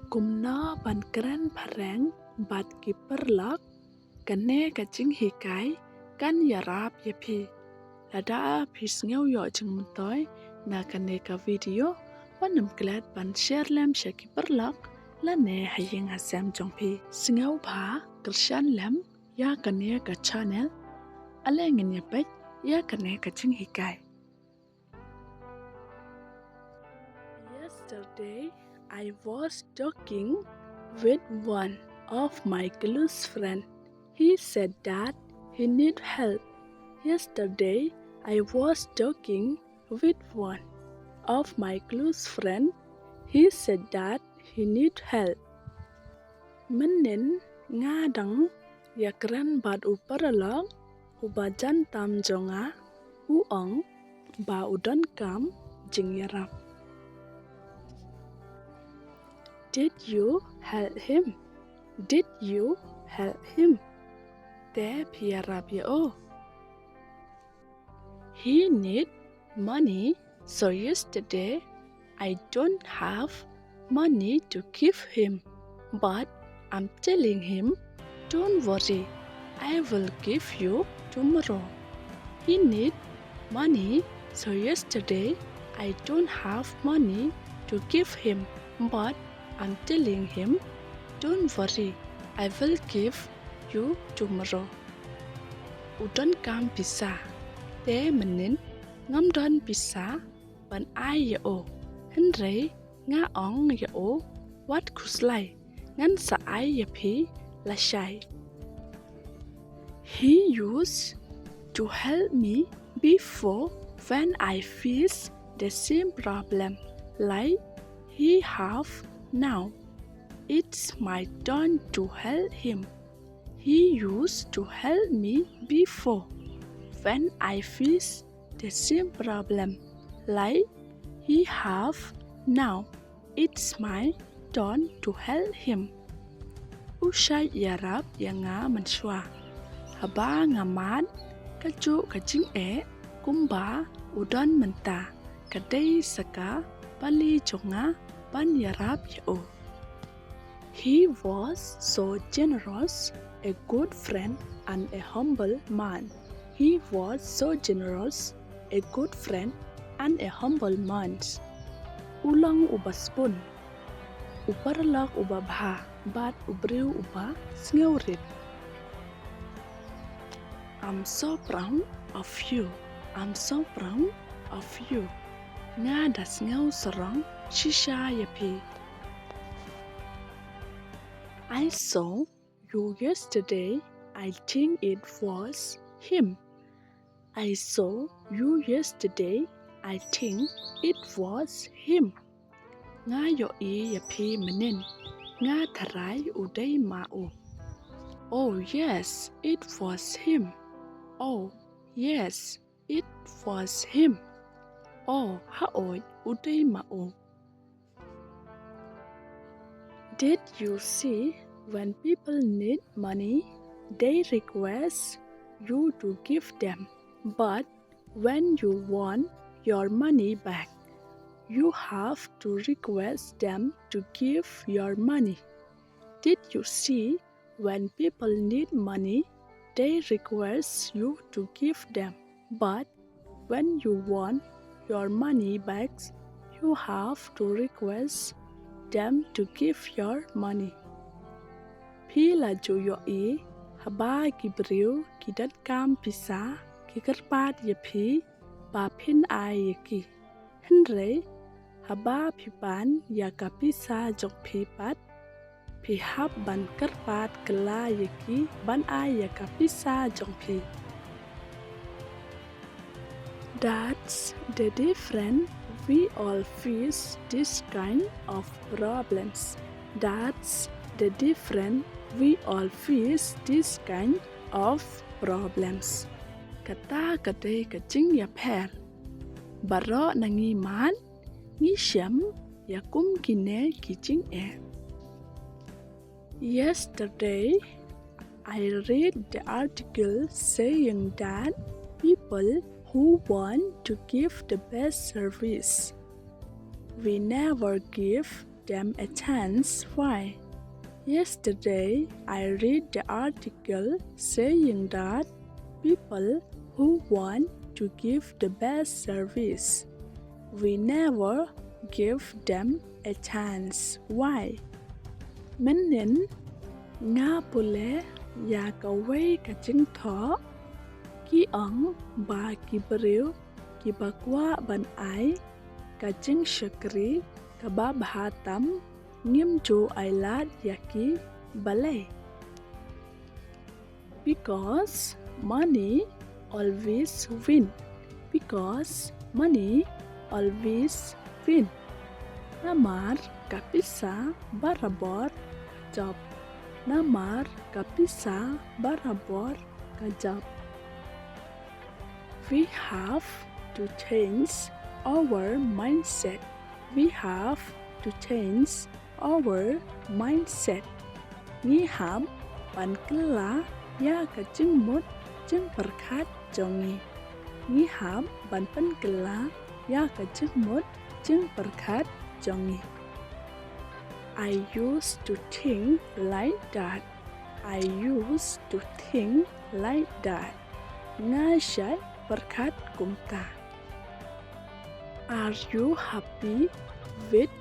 Kumna ban kran pareng bat kiperlak kane kaching hikai kan yarap yapi. Lada pis ngeu yo jeng mentoy na kane ka video wanam glad ban share lem shakiperlak lane hayeng hasam jongpi. Singeu ba kershan lem ya kane ka channel alengin yapet ya kane kaching hikai. Yesterday, I was talking with one of my close friends. He said that he need help. Yesterday, I was talking with one of my close friends. He said that he need help. Menin ngadang yakran bad uparalong ubajan tam jonga uong ba udon kam jingyarap. Did you help him? Did you help him? Te piarap o. He need money, so yesterday I don't have money to give him. But I'm telling him, don't worry, I will give you tomorrow. He need money, so yesterday I don't have money to give him. But I'm telling him, don't worry, I will give you tomorrow. Udon kam bisa, te menin ngam don bisa, ban ai ya o, henry nga ong ya o, wat kuslai, ngan sa ai ya pi la shai. He used to help me before when I face the same problem like he have now. It's my turn to help him. He used to help me before when I face the same problem like he have now. It's my turn to help him. Usay yarap yang nga manswa. Haba nga mat, kacu kacing kumba udon menta. Kadai saka bali jonga ban yarap o. He was so generous, a good friend and a humble man. He was so generous, a good friend and a humble man. Ulang uba spoon, uparlak uba bha, bat ubriu uba sneurit. I'm so proud of you. I'm so proud of you. Nga das ngau sarang shisha yapi. I saw you yesterday. I think it was him. I saw you yesterday. I think it was him. Nga yo yapi menin. Nga taray uday mao. Oh yes, it was him. Oh yes, it was him. Oh haoy uday mao. Did you see when people need money, they request you to give them, but when you want your money back, you have to request them to give your money. Did you see when people need money, they request you to give them, but when you want your money back, you have to request them to give your money. Pila juyo haba gibriu kidat kam pisa kikerpat yapi ba pin ai yaki. Henry haba pipan yaka pisa jok pipat pihap ban kerpat kela yaki ban ai yaka pisa jok pi. That's the difference. We all face this kind of problems. That's the difference. We all face this kind of problems. Kata kadai kacing ya per. Baro nangi man, ngi syam ya kum kine kicing Yesterday, I read the article saying that people who want to give the best service, we never give them a chance. Why? Yesterday, I read the article saying that people who want to give the best service, we never give them a chance. Why? Menin nga pule ya kawai kaching tho ki ang ba ki beriu ki bakwa ban ai kaching shakri kaba bhatam ngim chu ailat yaki balay. Because money always win. Because money always win. Namar kapisa barabor job. Namar kapisa barabor kajab. We have to change our mindset. We have to change our mindset. Nghi ham ban kala ya ka ching mut ching perkhat jongi. Nghi ham ban pan kala ya ka ching mut ching perkhat jongi. I used to think like that. I used to think like that. Nga shay perkhat kumta. Are you happy with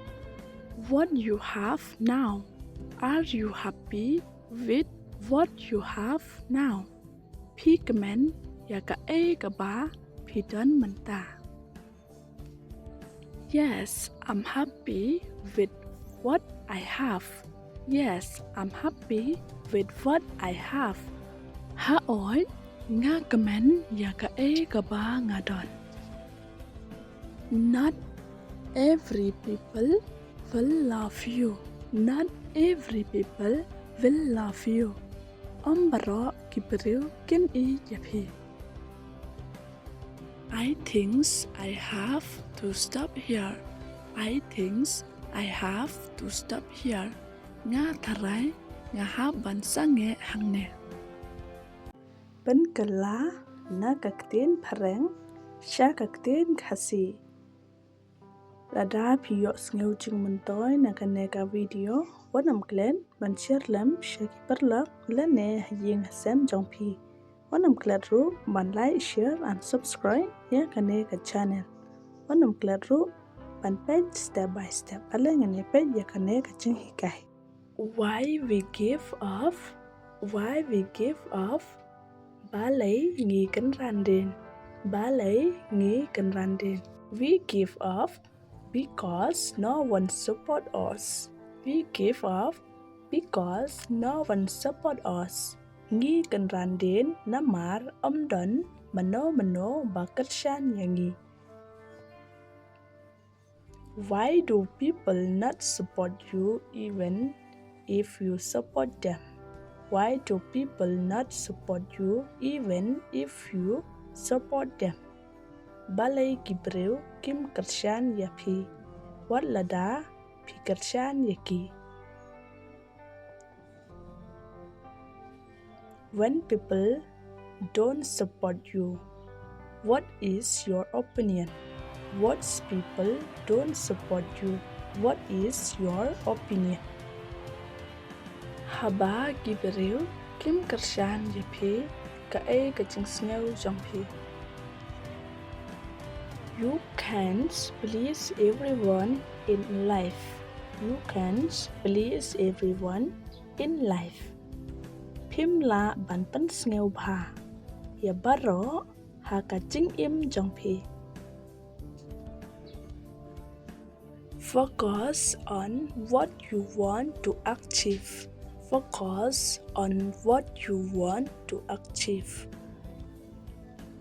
what you have now? Are you happy with what you have now? Pigment ya ka e ka ba pidan manta. Yes, I'm happy with what I have. Yes, I'm happy with what I have. Ha oi nga kamen ya ka e ka ba nga don. Not every people will love you. Not every people will love you. Ombaro kibriu kin I yapi. I think I have to stop here. I think I have to stop here. Nga tharai nga ha ban sange hangne. Ben kala na kaktin pareng sha kaktin khasi. Rada piyo sngew ching mentoy na kaneka video wanam klen ban share lam shaki perla lene ying sam jongpi wanam klen ru ban like share and subscribe ya kaneka channel wanam klen ru ban page step by step aleng ne page ya kaneka ching hikai. Why we give up? Why we give up? Ba lấy nghi kan randin. Ba lấy nghi kan randin. We give up because no one support us. We give up because no one support us. Ngi kan randin namar don mano bakashan yangi. Why do people not support you even if you support them? Why do people not support you even if you support them? Balay kibreu kim kershan yapi. Wat lada pi kershan yaki. When people don't support you, what is your opinion? What people don't support you? What is your opinion? Haba kibreu kim kershan yapi ka e ka ching sngew jongpi. You can't please everyone in life. You can't please everyone in life. Pimla ban pan sngew bha. Ya baro ha ka ching im jongpi. Focus on what you want to achieve. Focus on what you want to achieve.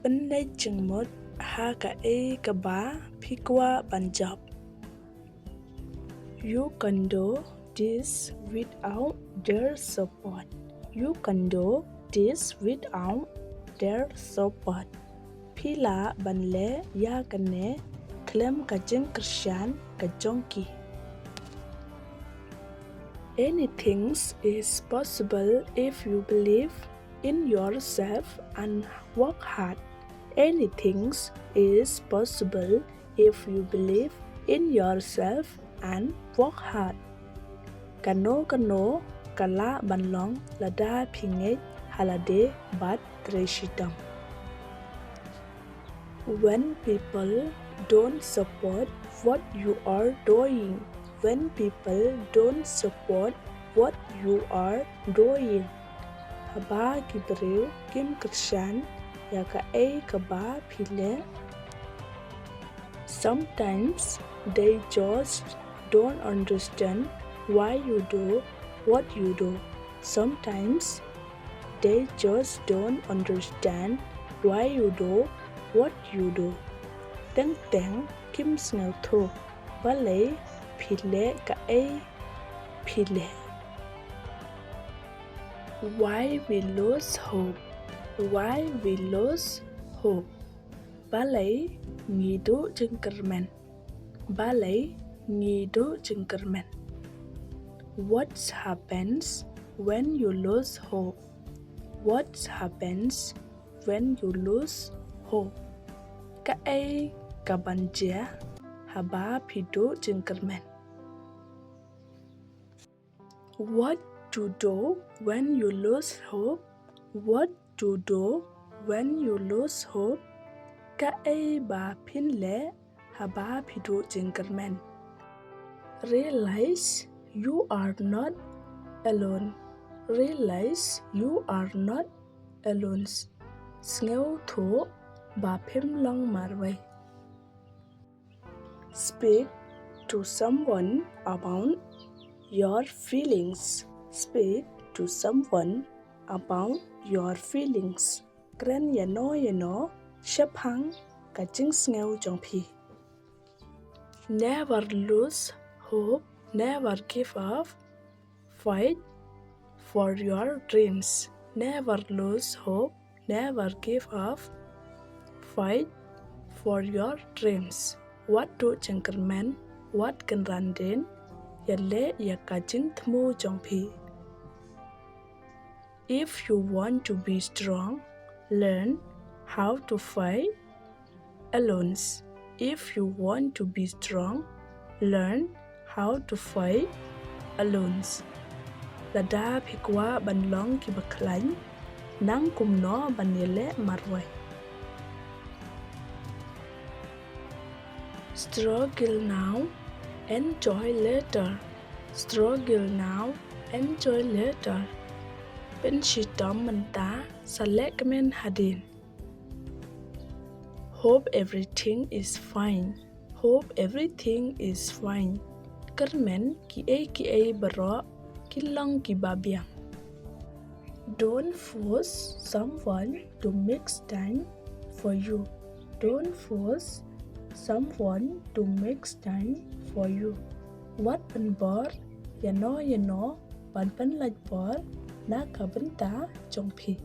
Penday ching mot ha ka e ka ba pikwa banjab. You can do this without their support. You can do this without their support. Pila banle ya kane klem kajeng kershan kajongki. Anything is possible if you believe in yourself and work hard. Anything is possible if you believe in yourself and work hard. Kano kala banlong lada pinget halade bat reshitam. When people don't support what you are doing, when people don't support what you are doing, haba kibreu kim kershan ya ka ba pile. Sometimes they just don't understand why you do what you do. Sometimes they just don't understand why you do what you do. Teng teng kim snel thu balay pile ka pile. Why we lose hope? Why we lose hope? Balay ngidu jengkermen. Balay ngidu jengkermen. What happens when you lose hope? What happens when you lose hope? Kabanjia haba pidu jengkermen. What to do when you lose hope? What to do when you lose hope? Ba pinle haba pidu jengkermen. Realize you are not alone. Realize you are not alone. Sneu thu ba phim long marway. Speak to someone about your feelings. Speak to someone about your feelings. Kren yano shapang kaching sneu jongpi. Never lose hope. Never give up. Fight for your dreams. Never lose hope. Never give up. Fight for your dreams. What do jengkermen? What can randen? Yalle yakajing thmu jongpi. If you want to be strong, learn how to fight alone. If you want to be strong, learn how to fight alone. Lada pikwa banlong ki baklain, nang kumno banyele marway. Struggle now, enjoy later. Struggle now, enjoy later. Penshitom menta salek men hadin. Hope everything is fine. Hope everything is fine. Kermen ki a baro kilong ki babiang. Don't force someone to make time for you. Don't force someone to make time for you. What pan bor yano pan laj bor na kabenta jongpi.